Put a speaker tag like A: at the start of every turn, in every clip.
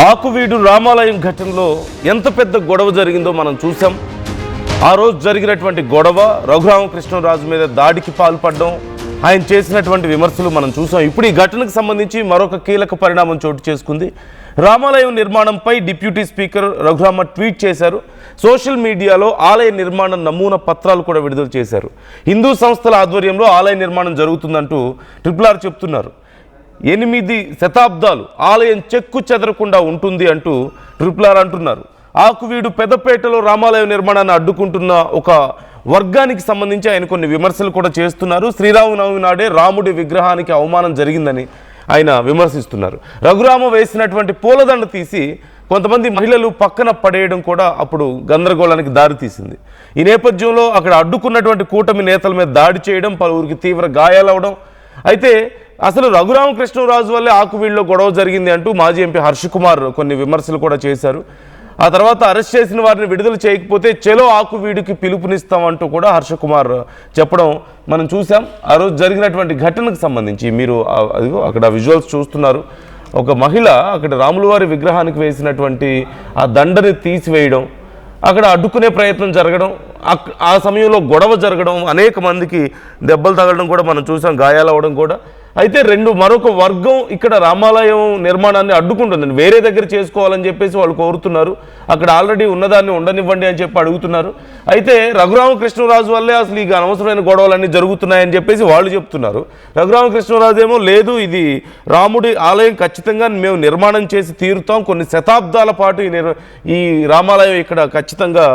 A: ఆకువీడు రామాలయం ఘటనలో ఎంత పెద్ద గొడవ జరిగిందో మనం చూసాం. ఆ రోజు జరిగినటువంటి గొడవ, రఘురామకృష్ణరాజు మీద దాడికి పాల్పడడం, ఆయన చేసినటువంటి విమర్శలు మనం చూసాం. ఇప్పుడు ఈ ఘటనకు సంబంధించి మరొక కీలక పరిణామం చోటు చేసుకుంది. రామాలయం నిర్మాణంపై డిప్యూటీ స్పీకర్ రఘురామ ట్వీట్ చేశారు. సోషల్ మీడియాలో ఆలయ నిర్మాణ నమూనా పత్రాలు కూడా విడుదల చేశారు. హిందూ సంస్థల ఆధ్వర్యంలో ఆలయ నిర్మాణం జరుగుతుందంటూ RRR చెప్తున్నారు. 8 శతాబ్దాలు ఆలయం చెక్కు చెదరకుండా ఉంటుంది అంటూ RRR అంటున్నారు. ఆకువీడు పెద్దపేటలో రామాలయం నిర్మాణాన్ని అడ్డుకుంటున్న ఒక వర్గానికి సంబంధించి ఆయన కొన్ని విమర్శలు కూడా చేస్తున్నారు. శ్రీరామనవమి నాడే రాముడి విగ్రహానికి అవమానం జరిగిందని ఆయన విమర్శిస్తున్నారు. రఘురామ వేసినటువంటి పూలదండ తీసి కొంతమంది మహిళలు పక్కన పడేయడం కూడా అప్పుడు గందరగోళానికి దారితీసింది. ఈ నేపథ్యంలో అక్కడ అడ్డుకున్నటువంటి కూటమి నేతల మీద దాడి చేయడం, పలువురికి తీవ్ర గాయాలవడం. అయితే అసలు రఘురామకృష్ణరాజు వల్లే ఆకువీడులో గొడవ జరిగింది అంటూ మాజీ ఎంపీ హర్షకుమార్ కొన్ని విమర్శలు కూడా చేశారు. ఆ తర్వాత అరెస్ట్ చేసిన వారిని విడుదల చేయకపోతే చెలో ఆకువీడుకి పిలుపునిస్తామంటూ కూడా హర్షకుమార్ చెప్పడం మనం చూసాం. ఆ రోజు జరిగినటువంటి ఘటనకు సంబంధించి మీరు అక్కడ విజువల్స్ చూస్తున్నారు. ఒక మహిళ అక్కడ రాములవారి విగ్రహానికి వేసినటువంటి ఆ దండని తీసివేయడం, అక్కడ అడ్డుకునే ప్రయత్నం జరగడం, ఆ సమయంలో గొడవ జరగడం, అనేక మందికి దెబ్బలు తగలడం కూడా మనం చూసాం, గాయాలు అవ్వడం కూడా. అయితే మరొక వర్గం ఇక్కడ రామాలయం నిర్మాణాన్ని అడ్డుకుంటుందండి. వేరే దగ్గర చేసుకోవాలని చెప్పేసి వాళ్ళు కోరుతున్నారు. అక్కడ ఆల్రెడీ ఉన్నదాన్ని ఉండనివ్వండి అని చెప్పి అడుగుతున్నారు. అయితే రఘురామకృష్ణరాజు వల్లే అసలు ఈ అనవసరమైన గొడవలన్నీ జరుగుతున్నాయని చెప్పేసి వాళ్ళు చెప్తున్నారు. రఘురామకృష్ణరాజు ఏమో లేదు, ఇది రాముడి ఆలయం ఖచ్చితంగా మేము నిర్మాణం చేసి తీరుతాం, కొన్ని శతాబ్దాల పాటు ఈ రామాలయం ఇక్కడ ఖచ్చితంగా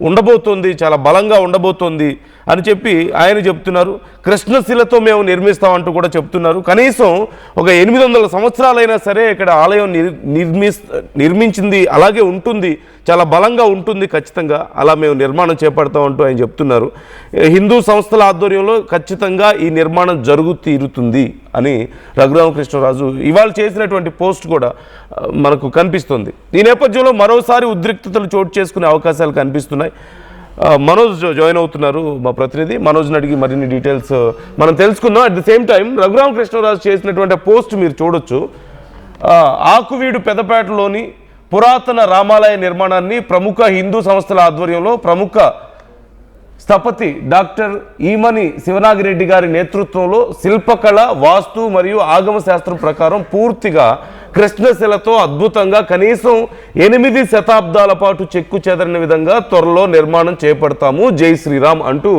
A: ఉండబోతోంది, చాలా బలంగా ఉండబోతోంది అని చెప్పి ఆయన చెప్తున్నారు. కృష్ణశిలతో మేము నిర్మిస్తామంటూ కూడా చెప్తున్నారు. కనీసం ఒక 800 సంవత్సరాలైనా సరే ఇక్కడ ఆలయం నిర్మించింది అలాగే ఉంటుంది, చాలా బలంగా ఉంటుంది, ఖచ్చితంగా అలా మేము నిర్మాణం చేపడతామంటూ ఆయన చెప్తున్నారు. హిందూ సంస్థల ఆధ్వర్యంలో ఖచ్చితంగా ఈ నిర్మాణం తీరుతుంది అని రఘురామకృష్ణరాజు ఇవాళ చేసినటువంటి పోస్ట్ కూడా మనకు కనిపిస్తుంది. ఈ నేపథ్యంలో మరోసారి ఉద్రిక్తతలు చోటు చేసుకునే అవకాశాలు కనిపిస్తున్నాయి. మనోజ్ జాయిన్ అవుతున్నారు, మా ప్రతినిధి. మనోజ్ని అడిగి మరిన్ని డీటెయిల్స్ మనం తెలుసుకుందాం. At the same time Raghu Rama Krishna Raju చేసినటువంటి పోస్ట్ మీరు చూడొచ్చు. ఆకువీడు పెద్దపేటలోని పురాతన రామాలయ నిర్మాణాన్ని ప్రముఖ హిందూ సంస్థల ఆధ్వర్యంలో ప్రముఖ స్థపతి డాక్టర్ ఈమని శివనాగిరెడ్డి గారి నేతృత్వంలో శిల్పకళ, వాస్తు మరియు ఆగమ శాస్త్రం ప్రకారం పూర్తిగా కృష్ణశిలతో అద్భుతంగా కనీసం 8 శతాబ్దాల పాటు చెక్కు చెదరని విధంగా త్వరలో నిర్మాణం చేపడతాము, జై శ్రీరామ్ అంటూ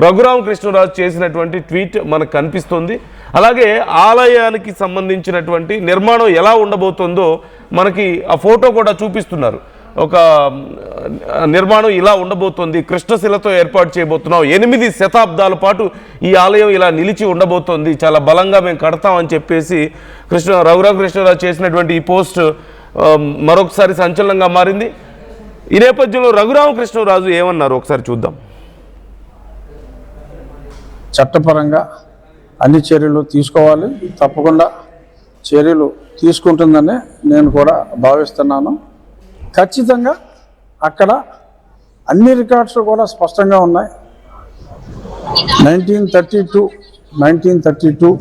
A: రఘురామకృష్ణరాజు చేసినటువంటి ట్వీట్ మనకు కనిపిస్తుంది. అలాగే ఆలయానికి సంబంధించినటువంటి నిర్మాణం ఎలా ఉండబోతుందో మనకి ఆ ఫోటో కూడా చూపిస్తున్నారు. ఒక నిర్మాణం ఇలా ఉండబోతోంది, కృష్ణశిలతో ఏర్పాటు చేయబోతున్నాం, 8 శతాబ్దాల పాటు ఈ ఆలయం ఇలా నిలిచి ఉండబోతోంది, చాలా బలంగా మేము కడతామని చెప్పేసి రఘురామకృష్ణరాజు చేసినటువంటి ఈ పోస్ట్ మరొకసారి సంచలనంగా మారింది. ఈ నేపథ్యంలో రఘురామకృష్ణరాజు ఏమన్నారు ఒకసారి చూద్దాం.
B: చట్టపరంగా అన్ని చర్యలు తీసుకోవాలి, తప్పకుండా చర్యలు తీసుకుంటుందని నేను కూడా భావిస్తున్నాను. ఖచ్చితంగా అక్కడ అన్ని రికార్డ్స్ కూడా స్పష్టంగా ఉన్నాయి. 1932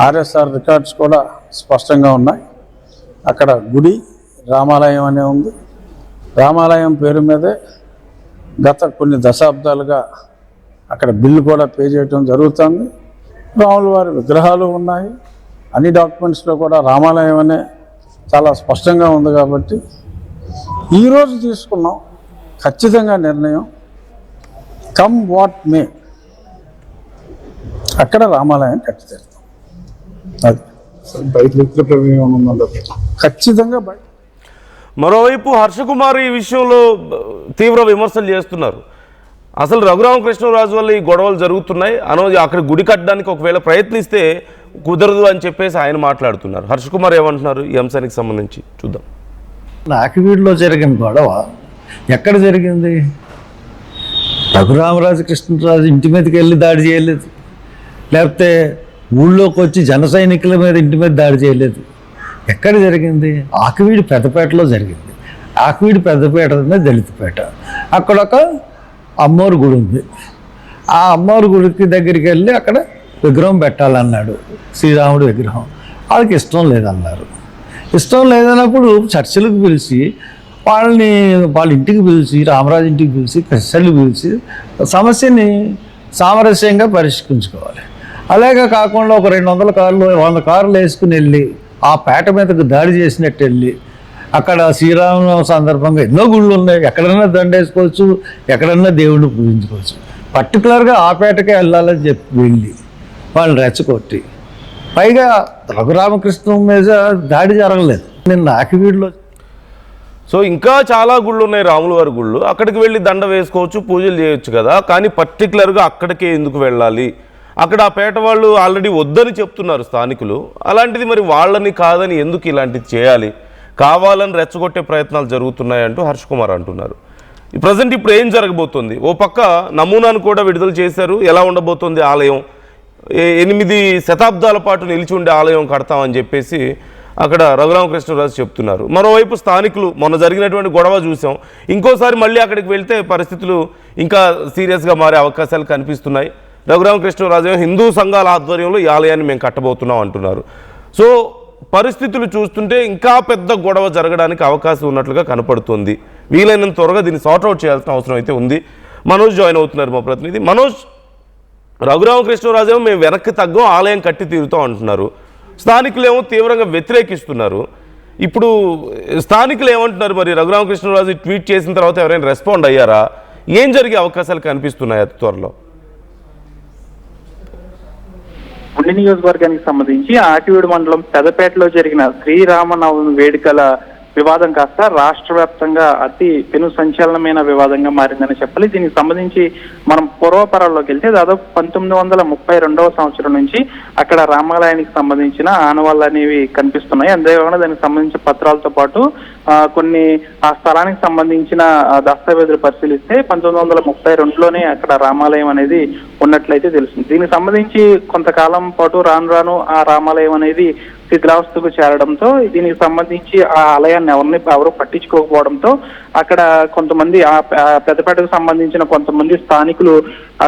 B: RSR రికార్డ్స్ కూడా స్పష్టంగా ఉన్నాయి. అక్కడ గుడి రామాలయం అనే ఉంది. రామాలయం పేరు మీదే గత కొన్ని దశాబ్దాలుగా అక్కడ బిల్లు కూడా పే చేయడం జరుగుతుంది. రాముల వారి విగ్రహాలు ఉన్నాయి. అన్ని డాక్యుమెంట్స్లో కూడా రామాలయం అనే చాలా స్పష్టంగా ఉంది. కాబట్టి ఈరోజు తీసుకున్నాం ఖచ్చితంగా నిర్ణయం, కమ్ వాట్ మే అక్కడ రామాలయం కట్టి తీరుతాం. అది బయట వ్యక్తుల ప్రమేయం ఉందంటే ఖచ్చితంగా బయట.
A: మరోవైపు హర్షకుమార్ ఈ విషయంలో తీవ్ర విమర్శలు చేస్తున్నారు. అసలు రఘురామకృష్ణరాజు వల్ల ఈ గొడవలు జరుగుతున్నాయి, అక్కడ గుడి కట్టడానికి ఒకవేళ ప్రయత్నిస్తే కుదరదు అని చెప్పేసి ఆయన మాట్లాడుతున్నారు. హర్షకుమార్ ఏమంటున్నారు ఈ అంశానికి సంబంధించి చూద్దాం.
C: ఆకువీడులో జరిగిన గొడవ ఎక్కడ జరిగింది? రఘురామరాజు కృష్ణరాజు ఇంటి మీదకి వెళ్ళి దాడి చేయలేదు, లేకపోతే ఊళ్ళోకి వచ్చి జన సైనికుల మీద ఇంటి మీద దాడి చేయలేదు. ఎక్కడ జరిగింది? ఆకువీడు పెద్దపేటలో జరిగింది. ఆకువీడు పెద్దపేట దళితపేట. అక్కడ ఒక అమ్మవారి గుడి ఉంది. ఆ అమ్మవారి గుడికి దగ్గరికి వెళ్ళి అక్కడ విగ్రహం పెట్టాలన్నాడు, శ్రీరాముడి విగ్రహం. వాళ్ళకి ఇష్టం లేదన్నారు. ఇష్టం లేదన్నప్పుడు చర్చలకు పిలిచి వాళ్ళ ఇంటికి పిలిచి, రామరాజు ఇంటికి పిలిచి, కృష్ణులు పిలిచి సమస్యని సామరస్యంగా పరిష్కరించుకోవాలి. అలాగే కాకుండా ఒక 200 కార్లు 100 కార్లు వేసుకుని వెళ్ళి ఆ పేట మీదకు దాడి చేసినట్టు వెళ్ళి అక్కడ శ్రీరామనవమి సందర్భంగా ఎన్నో గుళ్ళు ఉన్నాయి, ఎక్కడన్నా దండేసుకోవచ్చు, ఎక్కడన్నా దేవుడిని పూజించుకోవచ్చు. పర్టికులర్గా ఆ పేటకే వెళ్ళాలని చెప్పి వెళ్ళి వాళ్ళు రెచ్చగొట్టి, పైగా రఘురామకృష్ణం మీద దాడి జరగలేదు. నిన్న ఆకివీడులో
A: సో ఇంకా చాలా గుళ్ళు ఉన్నాయి, రాముల వారి గుళ్ళు, అక్కడికి వెళ్ళి దండ వేసుకోవచ్చు, పూజలు చేయొచ్చు కదా, కానీ పర్టికులర్గా అక్కడికే ఎందుకు వెళ్ళాలి? అక్కడ ఆ పేట వాళ్ళు ఆల్రెడీ వద్దని చెప్తున్నారు స్థానికులు. అలాంటిది మరి వాళ్ళని కాదని ఎందుకు ఇలాంటిది చేయాలి? కావాలని రెచ్చగొట్టే ప్రయత్నాలు జరుగుతున్నాయంటూ హర్ష్ కుమార్ అంటున్నారు. ప్రజెంట్ ఇప్పుడు ఏం జరగబోతుంది? ఓ పక్క నమూనాను కూడా విడుదల చేశారు. ఎలా ఉండబోతుంది ఆలయం? 8 శతాబ్దాల పాటు నిలిచి ఉండే ఆలయం కడతామని చెప్పేసి అక్కడ రఘురామకృష్ణరాజు చెప్తున్నారు. మరోవైపు స్థానికులు మొన్న జరిగినటువంటి గొడవ చూసాం, ఇంకోసారి మళ్ళీ అక్కడికి వెళ్తే పరిస్థితులు ఇంకా సీరియస్గా మారే అవకాశాలు కనిపిస్తున్నాయి. రఘురామకృష్ణరాజు హిందూ సంఘాల ఆధ్వర్యంలో ఈ ఆలయాన్ని మేము కట్టబోతున్నాం అంటున్నారు. సో పరిస్థితులు చూస్తుంటే ఇంకా పెద్ద గొడవ జరగడానికి అవకాశం ఉన్నట్లుగా కనపడుతుంది. వీలైనంత త్వరగా దీన్ని సార్ట్అవుట్ చేయాల్సిన అవసరం అయితే ఉంది. మనోజ్ జాయిన్ అవుతున్నారు, మా ప్రతినిధి. మనోజ్, రఘురామకృష్ణరాజు ఏమో మేము వెనక్కి తగ్గం, ఆలయం కట్టి తీరుతాం అంటున్నారు. స్థానికులేమో తీవ్రంగా వ్యతిరేకిస్తున్నారు. ఇప్పుడు స్థానికులు ఏమంటున్నారు? మరి రఘురామకృష్ణరాజు ట్వీట్ చేసిన తర్వాత ఎవరైనా రెస్పాండ్ అయ్యారా? ఏం జరిగే అవకాశాలు కనిపిస్తున్నాయి అతి త్వరలో?
D: ఉండి నియోజకవర్గానికి సంబంధించి ఆకివీడు మండలం పెదపేటలో జరిగిన శ్రీరామనవమి వేడుకల వివాదం కాస్త రాష్ట్ర వ్యాప్తంగా అతి పెను సంచలనమైన వివాదంగా మారిందని చెప్పాలి. దీనికి సంబంధించి మనం పూర్వపరాల్లోకి వెళ్తే దాదాపు 1932వ సంవత్సరం నుంచి అక్కడ రామాలయానికి సంబంధించిన ఆనవాళ్ళు అనేవి కనిపిస్తున్నాయి. అంతేకాకుండా దానికి సంబంధించిన పత్రాలతో పాటు కొన్ని ఆ స్థలానికి సంబంధించిన దస్తావేజులు పరిశీలిస్తే 1932లోనే అక్కడ రామాలయం అనేది ఉన్నట్లయితే తెలుస్తుంది. దీనికి సంబంధించి కొంతకాలం పాటు రాను ఆ రామాలయం అనేది శిథిలావస్థకు చేరడంతో దీనికి సంబంధించి ఆ ఆలయాన్ని ఎవరు పట్టించుకోకపోవడంతో అక్కడ కొంతమంది ఆ పెద్దపేటకు సంబంధించిన కొంతమంది స్థానికులు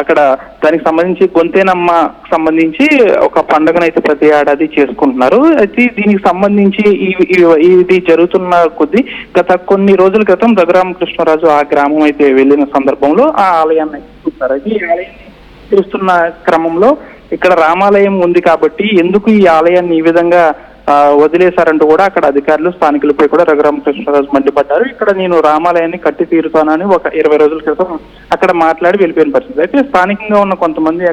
D: అక్కడ దానికి సంబంధించి గొంతేనమ్మ సంబంధించి ఒక పండుగను అయితే ప్రతి ఏడాది చేసుకుంటున్నారు. అయితే దీనికి సంబంధించి ఇది జరుగుతున్న కొద్దీ గత కొన్ని రోజుల క్రితం రఘురామకృష్ణరాజు ఆ గ్రామం అయితే వెళ్ళిన సందర్భంలో ఆ ఆలయాన్ని చూస్తారు. అయితే ఈ ఆలయాన్ని చూస్తున్న క్రమంలో ఇక్కడ రామాలయం ఉంది కాబట్టి ఎందుకు ఈ ఆలయాన్ని ఈ విధంగా వదిలేశారంటూ కూడా అక్కడ అధికారులు స్థానికులపై కూడా రఘురామకృష్ణరాజు మండిపడ్డారు. ఇక్కడ నేను రామాలయాన్ని కట్టి తీరుతానని ఒక 20 రోజుల క్రితం అక్కడ మాట్లాడి వెళ్ళిపోయిన పరిస్థితి. అయితే స్థానికంగా ఉన్న కొంతమంది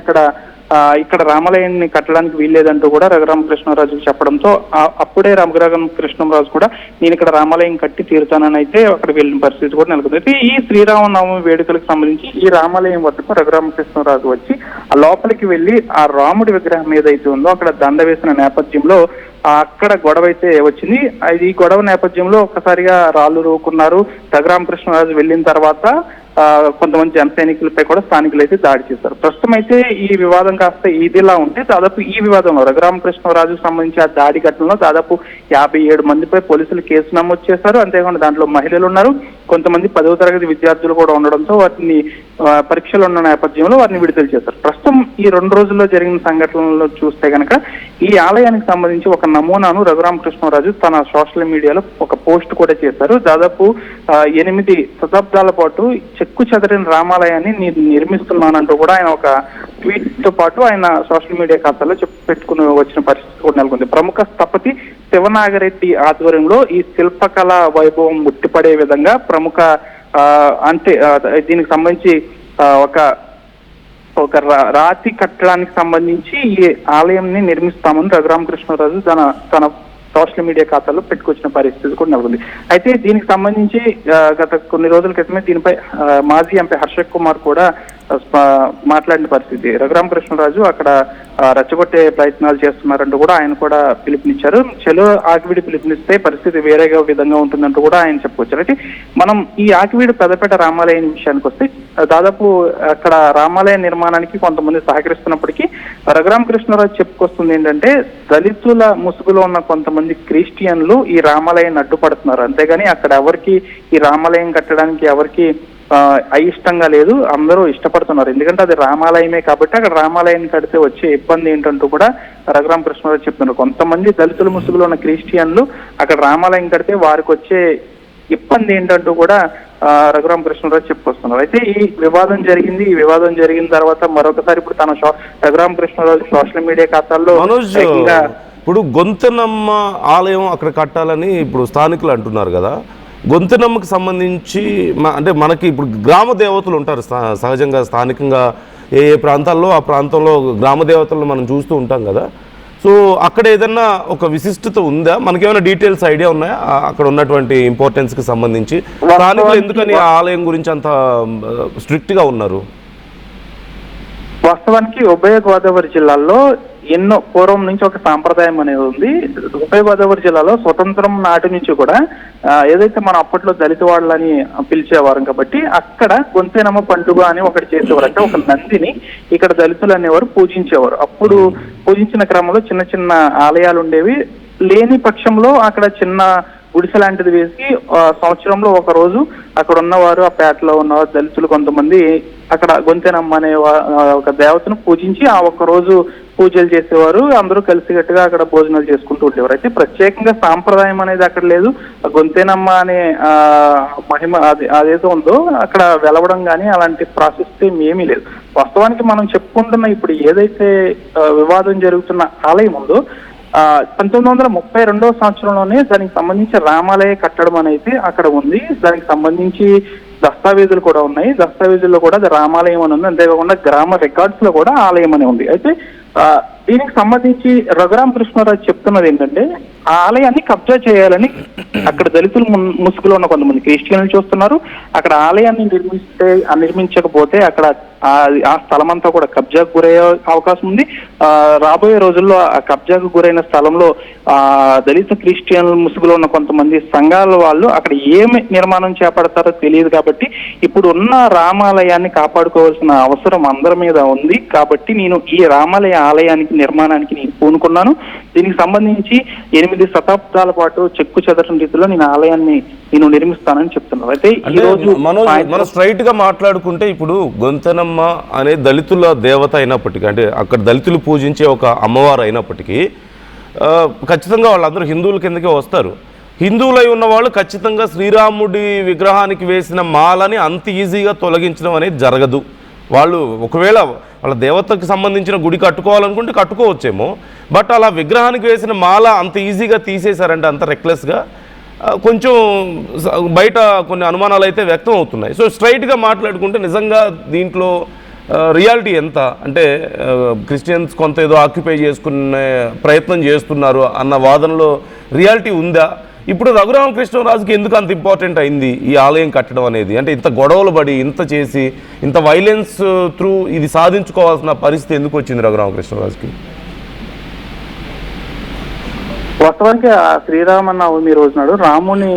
D: ఇక్కడ రామాలయాన్ని కట్టడానికి వీల్లేదంటూ కూడా రఘురామకృష్ణరాజు చెప్పడంతో అప్పుడే రఘురామకృష్ణరాజు కూడా నేను ఇక్కడ రామాలయం కట్టి తీరుతానని అయితే అక్కడ వెళ్ళిన పరిస్థితి కూడా నెలకొంది. అయితే ఈ శ్రీరామనవమి వేడుకలకు సంబంధించి ఈ రామాలయం వద్దకు రఘురామకృష్ణరాజు వచ్చి ఆ లోపలికి వెళ్ళి ఆ రాముడి విగ్రహం ఏదైతే ఉందో అక్కడ దండ వేసిన నేపథ్యంలో అక్కడ గొడవ అయితే వచ్చింది. ఈ గొడవ నేపథ్యంలో ఒక్కసారిగా రాళ్లు రూకున్నారు. రఘురామకృష్ణరాజు వెళ్ళిన తర్వాత కొంతమంది జన సైనికులపై కూడా స్థానికులు అయితే దాడి చేశారు. ప్రస్తుతం అయితే ఈ వివాదం కాస్త ఇదిలా ఉంటే దాదాపు ఈ వివాదంలో రఘురామకృష్ణరాజుకు సంబంధించి ఆ దాడి ఘటనలో దాదాపు 57 మందిపై పోలీసులు కేసు నమోదు చేశారు. అంతేకాకుండా దాంట్లో మహిళలు ఉన్నారు, కొంతమంది 10వ తరగతి విద్యార్థులు కూడా ఉండడంతో వాటిని పరీక్షలు ఉన్న నేపథ్యంలో వారిని విడుదల చేశారు. ప్రస్తుతం ఈ 2 రోజుల్లో జరిగిన సంఘటనలో చూస్తే కనుక ఈ ఆలయానికి సంబంధించి ఒక నమూనాను రఘురామకృష్ణరాజు తన సోషల్ మీడియాలో ఒక పోస్ట్ కూడా చేశారు. దాదాపు 8 శతాబ్దాల పాటు చెక్కు చెదరిన రామాలయాన్ని నేను నిర్మిస్తున్నానంటూ కూడా ఆయన ఒక ట్వీట్ తో పాటు ఆయన సోషల్ మీడియా ఖాతాలో పెట్టుకుని వచ్చిన పరిస్థితి కూడా నెలకొంది. ప్రముఖ స్థపతి శివనాగరెడ్డి ఆధ్వర్యంలో ఈ శిల్పకళ వైభవం ముట్టిపడే విధంగా ప్రముఖ దీనికి సంబంధించి ఒక రాతి కట్టడానికి సంబంధించి ఈ ఆలయంని నిర్మిస్తామని రఘురామకృష్ణరాజు తన సోషల్ మీడియా ఖాతాలో పెట్టుకొచ్చిన పరిస్థితి కూడా నెలకొంది. అయితే దీనికి సంబంధించి గత కొన్ని రోజుల క్రితమే దీనిపై మాజీ ఎంపీ హర్ష కుమార్ కూడా మాట్లాడిన పరిస్థితి. రఘురామకృష్ణరాజు అక్కడ రెచ్చగొట్టే ప్రయత్నాలు చేస్తున్నారంటూ కూడా ఆయన కూడా పిలుపునిచ్చారు. చెలో ఆకివీడు పిలుపునిస్తే పరిస్థితి వేరేగా విధంగా ఉంటుందంటూ కూడా ఆయన చెప్పుకొచ్చారు. అయితే మనం ఈ ఆకివీడు పెదపేట రామాలయం విషయానికి వస్తే దాదాపు అక్కడ రామాలయ నిర్మాణానికి కొంతమంది సహకరిస్తున్నప్పటికీ రఘురామకృష్ణరాజు చెప్పుకొస్తుంది ఏంటంటే దళితుల ముసుగులో ఉన్న కొంతమంది క్రిస్టియన్లు ఈ రామాలయాన్ని అడ్డుపడుతున్నారు. అంతేగాని అక్కడ ఎవరికి ఈ రామాలయం కట్టడానికి ఎవరికి అయిష్టంగా లేదు, అందరూ ఇష్టపడుతున్నారు. ఎందుకంటే అది రామాలయమే కాబట్టి అక్కడ రామాలయాన్ని కడితే వచ్చే ఇబ్బంది ఏంటంటూ కూడా రఘురామ కృష్ణరాజు చెప్తున్నారు. కొంతమంది దళితుల ముసుగులో ఉన్న క్రిస్టియన్లు అక్కడ రామాలయం కడితే వారికి వచ్చే ఇబ్బంది ఏంటంటూ కూడా రఘురామ కృష్ణరాజు చెప్పుకొస్తున్నారు. అయితే ఈ వివాదం జరిగింది. ఈ వివాదం జరిగిన తర్వాత మరొకసారి ఇప్పుడు తన రఘురామ కృష్ణరాజు సోషల్ మీడియా ఖాతాల్లో
A: ఇప్పుడు గొంతెనమ్మ ఆలయం అక్కడ కట్టాలని ఇప్పుడు స్థానికులు అంటున్నారు కదా. గొంతెనమ్మకి సంబంధించి అంటే మనకి ఇప్పుడు గ్రామ దేవతలు ఉంటారు సహజంగా, స్థానికంగా ఏ ఏ ప్రాంతాల్లో ఆ ప్రాంతంలో గ్రామ దేవతలను మనం చూస్తూ ఉంటాం కదా. సో అక్కడ ఏదన్నా ఒక విశిష్టత ఉందా? మనకేమైనా డీటెయిల్స్ ఐడియా ఉన్నాయా అక్కడ ఉన్నటువంటి ఇంపార్టెన్స్కి సంబంధించి? స్థానికులు ఎందుకని ఆ ఆలయం గురించి అంత స్ట్రిక్ట్గా ఉన్నారు?
D: వాస్తవానికి ఉభయ గోదావరి జిల్లాల్లో ఎన్నో పూర్వం నుంచి ఒక సాంప్రదాయం అనేది ఉంది. ఉభయ గోదావరి జిల్లాలో స్వతంత్రం నాటి నుంచి కూడా ఏదైతే మనం అప్పట్లో దళిత వాళ్ళని పిలిచేవారు కాబట్టి అక్కడ గొంతెనమ్మ పండుగ అని ఒకటి చేసేవారు. అంటే ఒక నందిని ఇక్కడ దళితులు అనేవారు పూజించేవారు. అప్పుడు పూజించిన క్రమంలో చిన్న చిన్న ఆలయాలు ఉండేవి. లేని పక్షంలో అక్కడ చిన్న గుడిసె లాంటిది వేసి సంవత్సరంలో ఒక రోజు అక్కడ ఉన్నవారు, ఆ పేటలో ఉన్నవారు దళితులు కొంతమంది అక్కడ గొంతెనమ్మ అనే ఒక దేవతను పూజించి ఆ ఒక్క రోజు పూజలు చేసేవారు. అందరూ కలిసికట్టుగా అక్కడ భోజనాలు చేసుకుంటూ ఉండేవారు. అయితే ప్రత్యేకంగా సాంప్రదాయం అనేది అక్కడ లేదు. గొంతెనమ్మ అనే మహిమ అదేదో ఉందో అక్కడ వెలవడం కానీ అలాంటి ప్రాసెస్ ఏమీ లేదు. వాస్తవానికి మనం చెప్పుకుంటున్న ఇప్పుడు ఏదైతే వివాదం జరుగుతున్న ఆలయం ఉందో 1932 సంవత్సరంలోనే దానికి సంబంధించి రామాలయ కట్టడం అనేది అక్కడ ఉంది. దానికి సంబంధించి దస్తావేజులు కూడా ఉన్నాయి. దస్తావేజుల్లో కూడా అది రామాలయం అని ఉంది. అంతేకాకుండా గ్రామ రికార్డ్స్ లో కూడా ఆలయం అని ఉంది. అయితే దీనికి సంబంధించి రఘురామ కృష్ణరాజు చెప్తున్నది ఏంటంటే ఆ ఆలయాన్ని కబ్జా చేయాలని అక్కడ దళితులు ముసుగులో ఉన్న కొంతమంది క్రిస్టియన్లు చూస్తున్నారు. అక్కడ ఆలయాన్ని నిర్మించకపోతే అక్కడ ఆ స్థలం అంతా కూడా కబ్జాకు గురయ్యే అవకాశం ఉంది. రాబోయే రోజుల్లో ఆ కబ్జాకు గురైన స్థలంలో దళిత క్రిస్టియన్ల ముసుగులో ఉన్న కొంతమంది సంఘాల వాళ్ళు అక్కడ ఏమి నిర్మాణం చేపడతారో తెలియదు. కాబట్టి ఇప్పుడు ఉన్న రామాలయాన్ని కాపాడుకోవాల్సిన అవసరం అందరి మీద ఉంది. కాబట్టి నేను ఈ రామాలయ ఆలయానికి నిర్మాణానికి నేను పూనుకున్నాను. దీనికి సంబంధించి 8 శతాబ్దాల పాటు చెక్కు చెదరని రీతిలో నేను ఆలయాన్ని నిర్మిస్తానని చెప్తున్నాను. అయితే ఈ రోజు
A: మనం స్ట్రైట్ గా మాట్లాడుకుంటే ఇప్పుడు గొంతెనమ్మ అనే దళితుల దేవత అయినప్పటికీ, అంటే అక్కడ దళితులు పూజించే ఒక అమ్మవారు అయినప్పటికీ ఖచ్చితంగా వాళ్ళందరూ హిందువుల కిందకే వస్తారు. హిందువులై ఉన్న వాళ్ళు ఖచ్చితంగా శ్రీరాముడి విగ్రహానికి వేసిన మాలని అంత ఈజీగా తొలగించడం అనేది జరగదు. వాళ్ళు ఒకవేళ వాళ్ళ దేవతకు సంబంధించిన గుడి కట్టుకోవాలనుకుంటే కట్టుకోవచ్చేమో, బట్ అలా విగ్రహానికి వేసిన మాల అంత ఈజీగా తీసేశారంటే అంత రెక్లెస్గా కొంచెం బయట కొన్ని అనుమానాలు అయితే వ్యక్తం అవుతున్నాయి. సో స్ట్రైట్గా మాట్లాడుకుంటే నిజంగా దీంట్లో రియాలిటీ ఎంత అంటే క్రిస్టియన్స్ కొంత ఏదో ఆక్యుపై చేసుకునే ప్రయత్నం చేస్తున్నారు అన్న వాదనలో రియాలిటీ ఉందా? ఇప్పుడు రఘురామకృష్ణరాజుకి ఎందుకు అంత ఇంపార్టెంట్ అయింది ఈ ఆలయం కట్టడం అనేది? అంటే ఇంత గొడవలు పడి ఇంత చేసి ఇంత వైలెన్స్ త్రూ ఇది సాధించుకోవాల్సిన పరిస్థితి ఎందుకు వచ్చింది రఘురామకృష్ణరాజుకి?
D: వాస్తవానికి ఆ శ్రీరామనవమి రోజు నాడు రాముని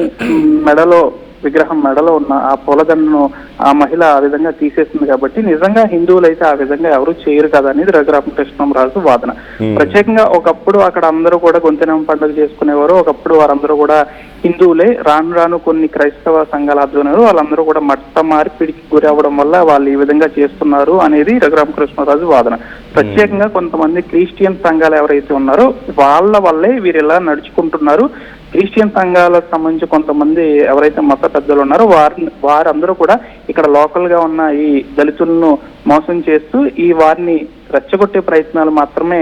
D: విగ్రహం మెడలో ఉన్న ఆ పూలదండను ఆ మహిళ ఆ విధంగా తీసేసింది. కాబట్టి నిజంగా హిందువులు అయితే ఆ విధంగా ఎవరు చేయరు కదా అనేది రఘురామకృష్ణరాజు వాదన. ప్రత్యేకంగా ఒకప్పుడు అక్కడ అందరూ కూడా గొంతెనమ్మ పండుగ చేసుకునేవారు. ఒకప్పుడు వారందరూ కూడా హిందువులే. రాను రాను కొన్ని క్రైస్తవ సంఘాల ఆధ్వర్యంలో వాళ్ళందరూ కూడా మట్ట మార్పిడికి గురి అవ్వడం వల్ల వాళ్ళు ఈ విధంగా చేస్తున్నారు అనేది రఘురామకృష్ణరాజు వాదన. ప్రత్యేకంగా కొంతమంది క్రిస్టియన్ సంఘాలు ఎవరైతే ఉన్నారో వాళ్ళ వల్లే వీరు ఇలా నడుచుకుంటున్నారు. క్రిస్టియన్ సంఘాలకు సంబంధించి కొంతమంది ఎవరైతే మత పెద్దలు ఉన్నారో వారందరూ కూడా ఇక్కడ లోకల్ గా ఉన్న ఈ దళితులను మోసం చేస్తూ వారిని రెచ్చగొట్టే ప్రయత్నాలు మాత్రమే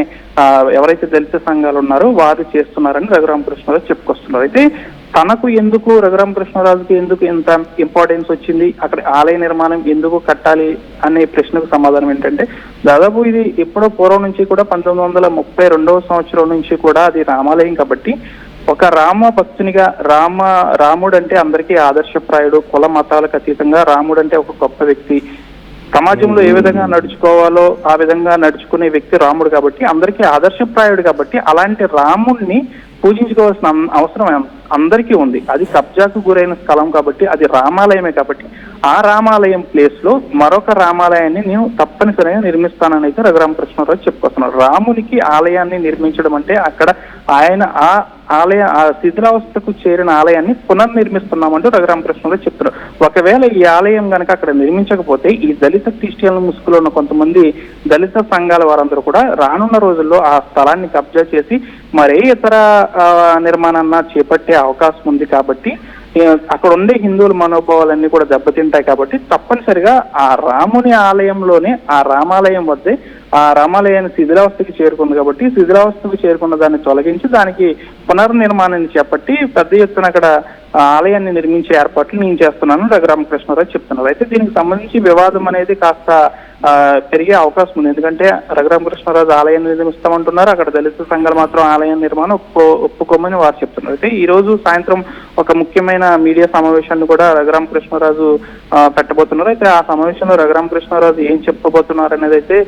D: ఎవరైతే దళిత సంఘాలు ఉన్నారో వారు చేస్తున్నారని రఘురామకృష్ణరాజు చెప్పుకొస్తున్నారు. అయితే తనకు ఎందుకు రఘురామకృష్ణరాజుకి ఎందుకు ఇంత ఇంపార్టెన్స్ వచ్చింది, అక్కడ ఆలయ నిర్మాణం ఎందుకు కట్టాలి అనే ప్రశ్నకు సమాధానం ఏంటంటే దాదాపు ఇది ఎప్పుడో పూర్వం నుంచి కూడా 1932 సంవత్సరం నుంచి కూడా అది రామాలయం కాబట్టి ఒక రామ భక్తునిగా రాముడు అంటే అందరికీ ఆదర్శప్రాయుడు. కుల మతాలకు అతీతంగా రాముడు అంటే ఒక గొప్ప వ్యక్తి. సమాజంలో ఏ విధంగా నడుచుకోవాలో ఆ విధంగా నడుచుకునే వ్యక్తి రాముడు కాబట్టి అందరికీ ఆదర్శప్రాయుడు. కాబట్టి అలాంటి రాముడిని పూజించుకోవాల్సిన అవసరం అందరికీ ఉంది. అది కబ్జాకు గురైన స్థలం కాబట్టి, అది రామాలయమే కాబట్టి, ఆ రామాలయం ప్లేస్ లో మరొక రామాలయాన్ని నేను తప్పనిసరిగా నిర్మిస్తానని అయితే రఘురామకృష్ణరాజు చెప్పుకొస్తున్నారు. రామునికి ఆలయాన్ని నిర్మించడం అంటే అక్కడ ఆయన ఆ శిథిలావస్థకు చేరిన ఆలయాన్ని పునర్నిర్మిస్తున్నామంటూ రఘురామకృష్ణరాజు చెప్తున్నారు. ఒకవేళ ఈ ఆలయం కనుక అక్కడ నిర్మించకపోతే ఈ దళిత క్రిస్టియన్ల ముసుగులో ఉన్న కొంతమంది దళిత సంఘాల వారందరూ కూడా రానున్న రోజుల్లో ఆ స్థలాన్ని కబ్జా చేసి మరే ఇతర నిర్మాణాన్ని చేపట్టే అవకాశం ఉంది. కాబట్టి అక్కడ ఉండే హిందువుల మనోభావాలన్నీ కూడా దెబ్బతింటాయి. కాబట్టి తప్పనిసరిగా ఆ రాముని ఆలయంలోనే, ఆ రామాలయం వద్దే, ఆ రామాలయాన్ని శిథిలావస్థకి చేరుకుంది కాబట్టి శిథిలావస్థకు చేరుకున్న దాన్ని తొలగించి దానికి పునర్నిర్మాణాన్ని చేపట్టి పెద్ద ఎత్తున అక్కడ ఆలయాన్ని నిర్మించే ఏర్పాట్లు నేను చేస్తున్నాను రఘురామకృష్ణరాజు చెప్తున్నారు. అయితే దీనికి సంబంధించి వివాదం అనేది కాస్త పెరిగే అవకాశం ఉంది. ఎందుకంటే రఘురామకృష్ణరాజు ఆలయాన్ని నిర్మిస్తామంటున్నారు, అక్కడ దళిత సంఘాలు మాత్రం ఆలయ నిర్మాణం ఒప్పుకోమని వారు చెప్తున్నారు. అయితే ఈ రోజు సాయంత్రం ఒక ముఖ్యమైన మీడియా సమావేశాన్ని కూడా రఘురామకృష్ణరాజు పెట్టబోతున్నారు. అయితే ఆ సమావేశంలో రఘురామకృష్ణరాజు ఏం చెప్పబోతున్నారు అనేది అయితే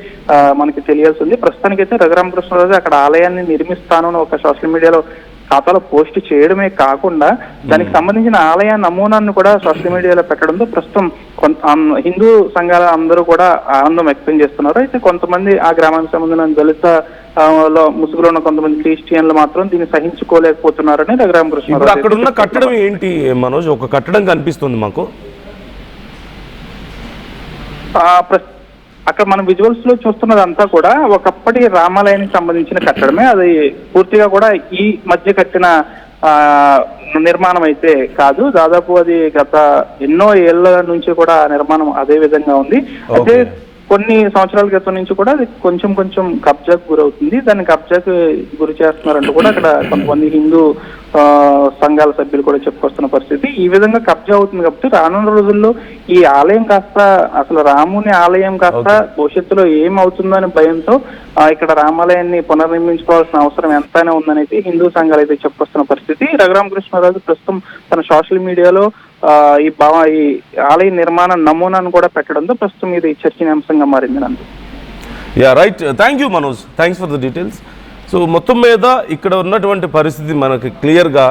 D: మనకి తెలియాల్సి ఉంది. ప్రస్తుతానికైతే రఘురామకృష్ణరాజు అక్కడ ఆలయాన్ని నిర్మిస్తాను అని ఒక సోషల్ మీడియాలో ఖాతాలో పోస్ట్ చేయడమే కాకుండా దానికి సంబంధించిన ఆలయ నమూనాన్ని కూడా సోషల్ మీడియాలో పెట్టడంతో ప్రస్తుతం హిందూ సంఘాల అందరూ కూడా ఆనందం వ్యక్తం చేస్తున్నారు. అయితే కొంతమంది ఆ గ్రామానికి సంబంధించిన దళిత లో ముసుగులో ఉన్న కొంతమంది క్రిస్టియన్లు మాత్రం దీన్ని సహించుకోలేకపోతున్నారని రఘురామకృష్ణ.
A: అక్కడ ఉన్న కట్టడం ఏంటి మనోజ్? ఒక కట్టడం కనిపిస్తుంది మాకు
D: అక్కడ మనం విజువల్స్ లో చూస్తున్నదంతా కూడా ఒకప్పటి రామాలయానికి సంబంధించిన కట్టడమే. అది పూర్తిగా కూడా ఈ మధ్య కట్టిన నిర్మాణం అయితే కాదు. దాదాపు అది గత ఎన్నో ఏళ్ల నుంచి కూడా నిర్మాణం అదే విధంగా ఉంది. అయితే కొన్ని సంవత్సరాల క్రితం నుంచి కూడా అది కొంచెం కబ్జాకు గురవుతుంది. దాన్ని కబ్జాకు గురి చేస్తున్నారంటూ కూడా అక్కడ కొంతమంది హిందూ సంఘాల సభ్యులు కూడా చెప్పుకొస్తున్న పరిస్థితి. ఈ విధంగా కబ్జా అవుతుంది కాబట్టి రానున్న రోజుల్లో ఈ ఆలయం కాస్త, అసలు రాముని ఆలయం కాస్త భవిష్యత్తులో ఏమవుతుందో అనే భయంతో ఇక్కడ రామాలయాన్ని పునర్నిర్మించుకోవాల్సిన అవసరం ఎంతైనా ఉందనేది హిందూ సంఘాలు అయితే చెప్పుకొస్తున్న పరిస్థితి. రఘురామకృష్ణరాజు ప్రస్తుతం తన సోషల్ మీడియాలో ఈ ఆలయ నిర్మాణ నమూనాను కూడా పెట్టడంతో ప్రస్తుతం ఇది చర్చనీయాంశంగా మారింది. నందు
A: right, thank you Manoj, thanks for the details. So మొత్తం మీద ఇక్కడ ఉన్నటువంటి పరిస్థితి మనకి క్లియర్గా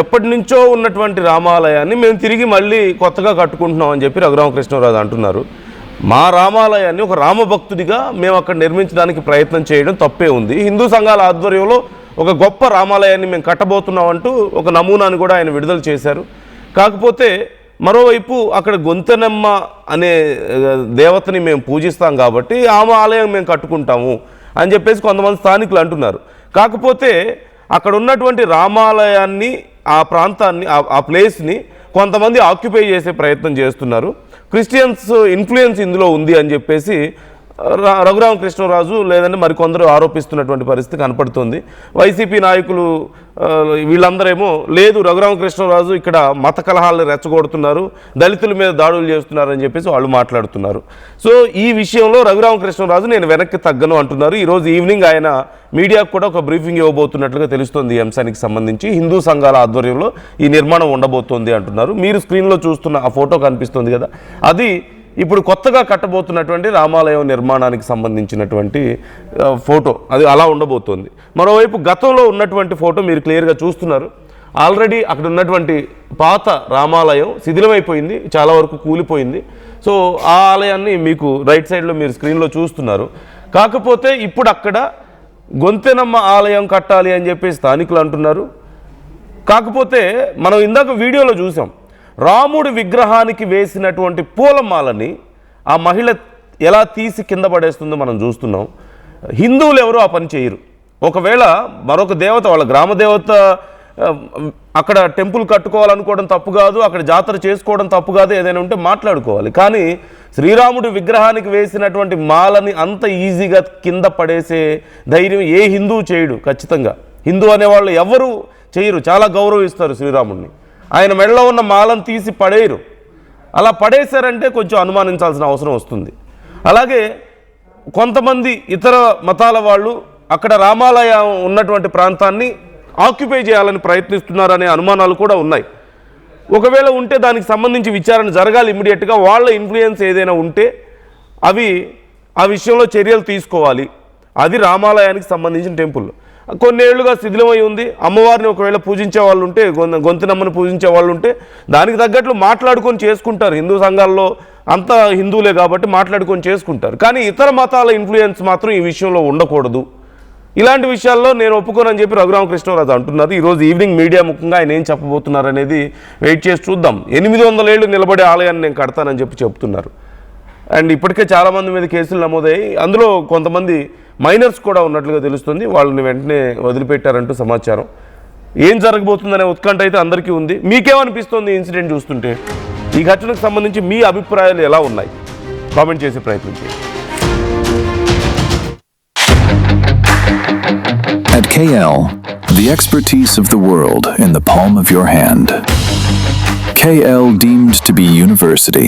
A: ఎప్పటి నుంచో ఉన్నటువంటి రామాలయాన్ని మేము తిరిగి మళ్ళీ కొత్తగా కట్టుకుంటున్నాం అని చెప్పి రఘురామకృష్ణరాజు అంటున్నారు. మా రామాలయాన్ని ఒక రామభక్తుడిగా మేము అక్కడ నిర్మించడానికి ప్రయత్నం చేయడం తప్పే ఉంది. హిందూ సంఘాల ఆధ్వర్యంలో ఒక గొప్ప రామాలయాన్ని మేము కట్టబోతున్నాం అంటూ ఒక నమూనాను కూడా ఆయన విడుదల చేశారు. కాకపోతే మరోవైపు అక్కడ గొంతెనమ్మ అనే దేవతని మేము పూజిస్తాం కాబట్టి ఆమె ఆలయం మేము కట్టుకుంటాము అని చెప్పేసి కొంతమంది స్థానికులు అంటున్నారు. కాకపోతే అక్కడ ఉన్నటువంటి రామాలయాన్ని, ఆ ప్రాంతాన్ని, ఆ ప్లేస్ని కొంతమంది ఆక్యుపై చేసే ప్రయత్నం చేస్తున్నారు. క్రిస్టియన్స్ ఇన్ఫ్లుయెన్స్ ఇందులో ఉంది అని చెప్పేసి రఘురామకృష్ణరాజు లేదంటే మరికొందరు ఆరోపిస్తున్నటువంటి పరిస్థితి కనపడుతుంది. వైసీపీ నాయకులు వీళ్ళందరేమో లేదు, రఘురామకృష్ణరాజు ఇక్కడ మత కలహాలను రెచ్చగొడుతున్నారు, దళితుల మీద దాడులు చేస్తున్నారని చెప్పేసి వాళ్ళు మాట్లాడుతున్నారు. సో ఈ విషయంలో రఘురామకృష్ణరాజు నేను వెనక్కి తగ్గను అంటున్నారు. ఈరోజు ఈవినింగ్ ఆయన మీడియాకు కూడా ఒక బ్రీఫింగ్ ఇవ్వబోతున్నట్లుగా తెలుస్తోంది. ఈ అంశానికి సంబంధించి హిందూ సంఘాల ఆధ్వర్యంలో ఈ నిర్మాణం ఉండబోతోంది అంటున్నారు. మీరు స్క్రీన్లో చూస్తున్న ఆ ఫోటో కనిపిస్తుంది కదా, అది ఇప్పుడు కొత్తగా కట్టబోతున్నటువంటి రామాలయం నిర్మాణానికి సంబంధించినటువంటి ఫోటో. అది అలా ఉండబోతోంది. మరోవైపు గతంలో ఉన్నటువంటి ఫోటో మీరు క్లియర్గా చూస్తున్నారు. ఆల్రెడీ అక్కడ ఉన్నటువంటి పాత రామాలయం శిథిలమైపోయింది, చాలా వరకు కూలిపోయింది. సో ఆ ఆలయాన్ని మీకు రైట్ సైడ్లో మీరు స్క్రీన్లో చూస్తున్నారు. కాకపోతే ఇప్పుడు అక్కడ గొంతెనమ్మ ఆలయం కట్టాలి అని చెప్పి స్థానికులు అంటున్నారు. కాకపోతే మనం ఇందాక వీడియోలో చూసాం, రాముడి విగ్రహానికి వేసినటువంటి పూలమాలని ఆ మహిళ ఎలా తీసి కింద పడేస్తుందో మనం చూస్తున్నాం. హిందువులు ఎవరు ఆ పని చేయరు. ఒకవేళ మరొక దేవత, వాళ్ళ గ్రామ దేవత అక్కడ టెంపుల్ కట్టుకోవాలనుకోవడం తప్పు కాదు, అక్కడ జాతర చేసుకోవడం తప్పు కాదు, ఏదైనా ఉంటే మాట్లాడుకోవాలి. కానీ శ్రీరాముడి విగ్రహానికి వేసినటువంటి మాలని అంత ఈజీగా కింద పడేసే ధైర్యం ఏ హిందువు చేయడు. ఖచ్చితంగా హిందూ అనేవాళ్ళు ఎవరు చేయరు, చాలా గౌరవిస్తారు శ్రీరాముడిని. ఆయన మెడలో ఉన్న మాలను తీసి పడేయరు. అలా పడేశారంటే కొంచెం అనుమానించాల్సిన అవసరం వస్తుంది. అలాగే కొంతమంది ఇతర మతాల వాళ్ళు అక్కడ రామాలయం ఉన్నటువంటి ప్రాంతాన్ని ఆక్యుపై చేయాలని ప్రయత్నిస్తున్నారనే అనుమానాలు కూడా ఉన్నాయి. ఒకవేళ ఉంటే దానికి సంబంధించి విచారణ జరగాలి. ఇమ్మీడియట్గా వాళ్ళ ఇన్ఫ్లుయెన్స్ ఏదైనా ఉంటే అవి ఆ విషయంలో చర్యలు తీసుకోవాలి. అది రామాలయానికి సంబంధించిన టెంపుల్. కొన్నేళ్లుగా శిథిలమై ఉంది. అమ్మవారిని ఒకవేళ పూజించే వాళ్ళు ఉంటే, గొంతునమ్మని పూజించే వాళ్ళు ఉంటే దానికి తగ్గట్లు మాట్లాడుకొని చేసుకుంటారు. హిందూ సంఘాల్లో అంతా హిందువులే కాబట్టి మాట్లాడుకొని చేసుకుంటారు. కానీ ఇతర మతాల ఇన్ఫ్లుయెన్స్ మాత్రం ఈ విషయంలో ఉండకూడదు. ఇలాంటి విషయాల్లో నేను ఒప్పుకోనని చెప్పి రఘురామకృష్ణరాజు అంటున్నారు. ఈరోజు ఈవినింగ్ మీడియా ముఖంగా ఆయన ఏం చెప్పబోతున్నారు అనేది వెయిట్ చేసి చూద్దాం. 800 ఏళ్ళు నిలబడే ఆలయాన్ని నేను కడతానని చెప్పి చెప్తున్నారు. అండ్ ఇప్పటికే చాలామంది మీద కేసులు నమోదయ్యాయి. అందులో కొంతమంది మైనర్స్ కూడా ఉన్నట్లుగా తెలుస్తుంది. వాళ్ళని వెంటనే వదిలిపెట్టారంటూ సమాచారం. ఏం జరగబోతుందనే ఉత్కంఠ అయితే అందరికీ ఉంది. మీకేమనిపిస్తుంది ఈ ఇన్సిడెంట్ చూస్తుంటే? ఈ ఘటనకు సంబంధించి మీ అభిప్రాయాలు ఎలా ఉన్నాయి? కామెంట్ చేసే ప్రయత్నం చేయండి.
E: At KL, the expertise of the world in the palm of your hand. KL deemed to be university.